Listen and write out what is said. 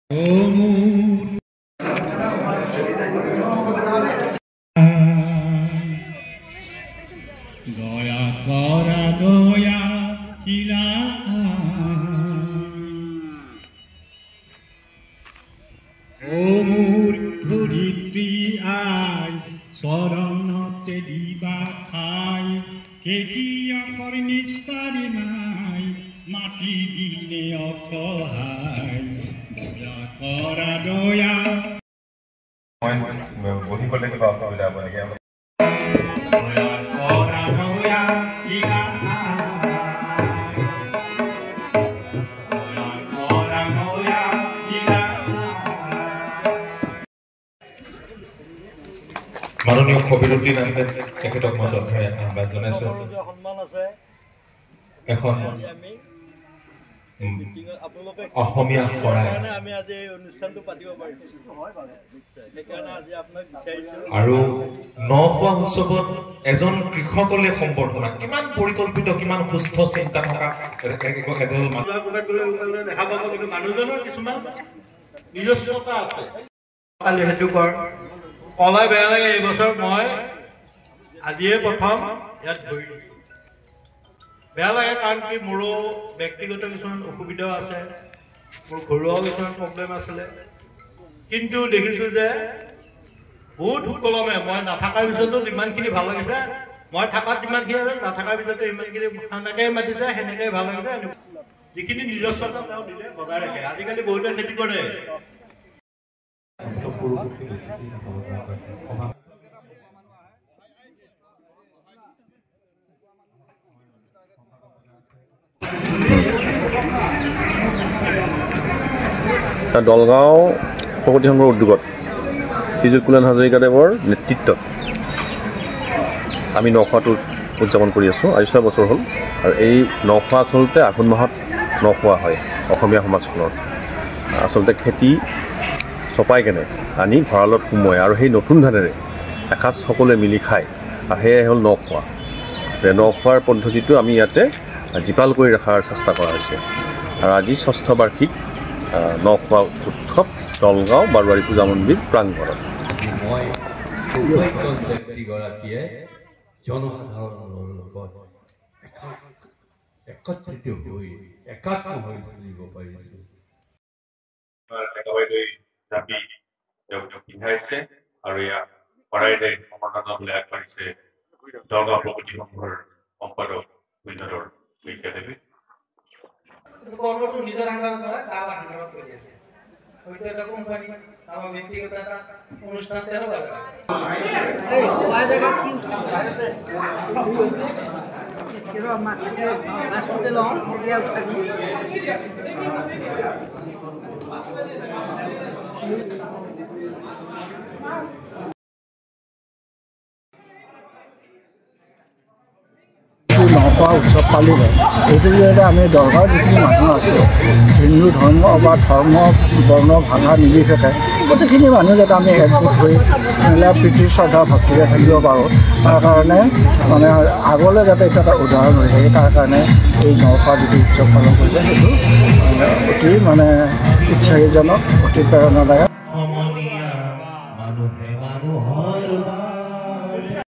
দয়া কৰা দয়া কিনা ও মোৰ ধৰিত্ৰী আই শৰণতে দিবা খাই খেতিয়কৰ নিস্তাৰি নাই মাটি দিনে অসহায় দয়া কৰা দয়া বহিবলৈ কিবা অসুবিধা হ'ব নেকি? দয়া কৰা দয়া কিনা মাননীয় কবিৰুদ্দিন আহমেদ তেখেতক মই শ্ৰদ্ধাৰে আহ্বান জনাইছোঁ। এখন অসমীয়া শৰাই আৰু নখোৱা উৎসৱত এজন কৃষকলে সম্বৰ্ধনা কিমান পৰিকল্পিত, কিমান সুস্থ চিন্তা থকা এডাল দেখা পাব, কিন্তু মানুহজনৰ কিছুমান নিজস্বতা আছে। সেইটো কৰ কলাই বেয়া লাগে। এইবছৰ মই আজিয়ে প্ৰথম ইয়াত ধৰি দিছোঁ। বেয়া লাগে কাৰণ কি মোৰো ব্যক্তিগত কিছুমান অসুবিধাও আছে, মোৰ ঘৰুৱা কিছুমান প্ৰব্লেম আছিলে, কিন্তু দেখিছোঁ যে বহুত সুকলমে মই নাথাকাৰ পিছতো যিমানখিনি ভাল লাগিছে, মই থকাত যিমানখিনি আছে নাথাকাৰ পিছতো ইমানখিনি সেনেকৈ মাতিছে, সেনেকৈ ভাল লাগিছে। যিখিনি নিজস্বতা তেওঁ দিলে বজাই ৰাখে। আজিকালি বহুতে খেতি কৰে। দলগাঁও প্ৰগতি সংঘৰ উদ্যোগত শ্ৰীযুত কুলেন হাজৰিকাদেৱৰ নেতৃত্বত আমি নখোৱাটো উদযাপন কৰি আছোঁ। আজি 6 বছৰ হ'ল আৰু এই নখোৱা আচলতে আঘোণ মাহত নখোৱা হয় অসমীয়া সমাজখনৰ। আচলতে খেতি চপাই কেনে আনি ভঁৰালত সোমোৱাই আৰু সেই নতুন ধানেৰে এসাঁজ সকলোৱে মিলি খায়, আৰু সেয়াই হ'ল নখোৱা। নখোৱাৰ পদ্ধতিটো আমি ইয়াতে জীপাল কৰি ৰখাৰ চেষ্টা কৰা হৈছে। আৰু আজি 6ষ্ঠ বাৰ্ষিক নখোৱা উৎসৱ দলগাঁও বাৰোৱাৰী পূজা মন্দিৰ প্ৰাংগণত। মই সৌভাগ্যৱান ব্যক্তিগৰাকীয়ে জনসাধাৰণৰ লগত একত্ৰিত হৈ একাত্ম হৈ চলিব পাৰিছোঁ। পিন্ধাইছে আৰু ইয়াক শৰাইৰে সমৰ্থন জনাবলৈ আগবাঢ়িছে দলগাঁও প্ৰগতি সংঘৰ সম্পাদক বিনোদৰ শইকীয়াদেৱে। কৰ্মটো নিজৰ আণ্ডাৰৰ পৰা গাঁও আণ্ডাৰত কৰি আছে। হয়তো এটা কোম্পানী আমাৰ ব্যক্তিগত এটা অনুষ্ঠান তেৰ বাবে নখোৱা উৎসৱ পালিলে এইটো জৰিয়তে আমি দলগাঁৱৰ যিখিনি মানুহ আছোঁ, হিন্দু ধৰ্ম বা ধৰ্ম বৰ্ণ ভাষা নিৰ্বিশেষে গোটেইখিনি মানুহ যাতে আমি একগোট হৈ মিলা প্ৰীতি শ্ৰদ্ধা ভক্তিৰে থাকিব পাৰোঁ, তাৰ কাৰণে মানে আগলৈ যাতে এইটো এটা উদাহৰণ হৈ থাকে, তাৰ কাৰণে এই নখোৱা যিটো উৎসৱ পালন কৰিছে সেইটো অতি মানে উৎসাহীজনক, অতি প্ৰেৰণাদায়ক। সমনীয়া মানুহে মানুহৰ